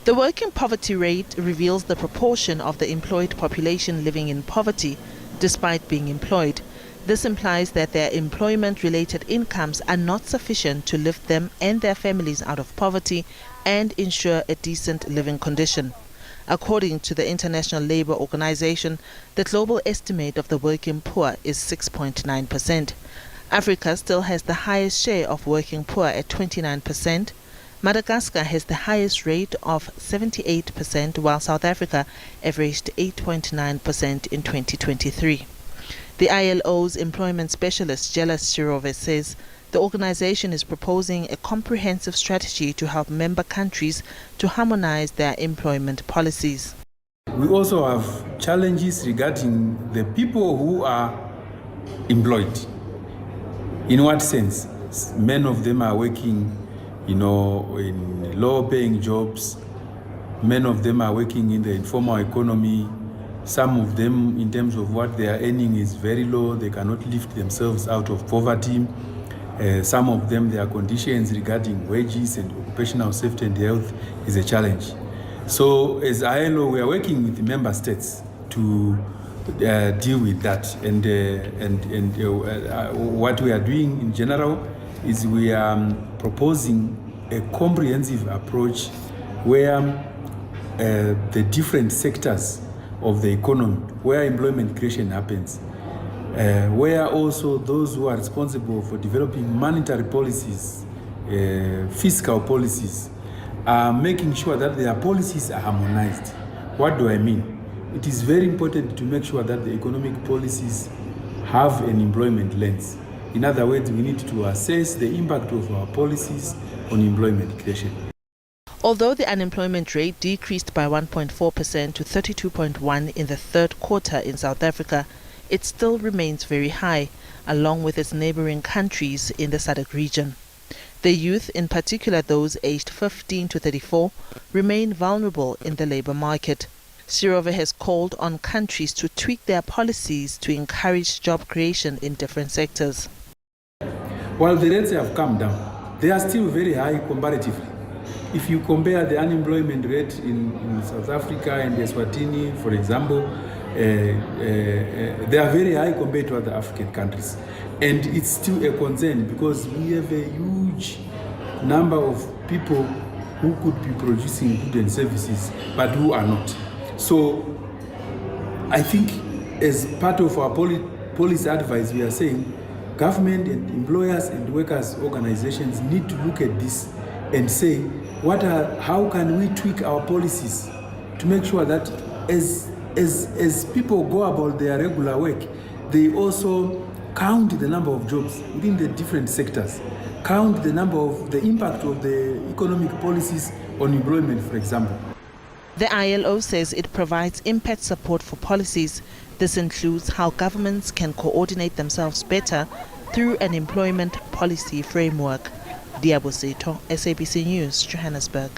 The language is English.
The working poverty rate reveals the proportion of the employed population living in poverty despite being employed. This implies that their employment-related incomes are not sufficient to lift them and their families out of poverty and ensure a decent living condition. According to the International Labour Organization, the global estimate of the working poor is 6.9%. Africa still has the highest share of working poor at 29%. Madagascar has the highest rate of 78%, while South Africa averaged 8.9% in 2023. The ILO's employment specialist Jela Sirove says the organization is proposing a comprehensive strategy to help member countries to harmonize their employment policies. We also have challenges regarding the people who are employed. In what sense? Many of them are working, in low-paying jobs. Many of them are working in the informal economy. Some of them, in terms of what they are earning, is very low. They cannot lift themselves out of poverty. Some of them, their conditions regarding wages and occupational safety and health is a challenge. So as ILO, we are working with the member states to deal with that. And what we are doing in general is we are proposing a comprehensive approach where the different sectors of the economy, where employment creation happens, where also those who are responsible for developing monetary policies, fiscal policies, are making sure that their policies are harmonized. What do I mean? It is very important to make sure that the economic policies have an employment lens. In other words, we need to assess the impact of our policies on employment creation. Although the unemployment rate decreased by 1.4% to 32.1 in the third quarter in South Africa, it still remains very high, along with its neighboring countries in the SADC region. The youth, in particular those aged 15 to 34, remain vulnerable in the labor market. Sirove has called on countries to tweak their policies to encourage job creation in different sectors. While the rates have come down, they are still very high comparatively. If you compare the unemployment rate in South Africa and Eswatini, for example, they are very high compared to other African countries. And it's still a concern because we have a huge number of people who could be producing goods and services, but who are not. So I think as part of our policy advice, we are saying government and employers and workers' organizations need to look at this and say, how can we tweak our policies to make sure that as people go about their regular work, they also count the number of jobs within the different sectors, count the impact of the economic policies on employment, for example. The ILO says it provides impact support for policies. This includes how governments can coordinate themselves better through an employment policy framework. Diabo Seto, SABC News, Johannesburg.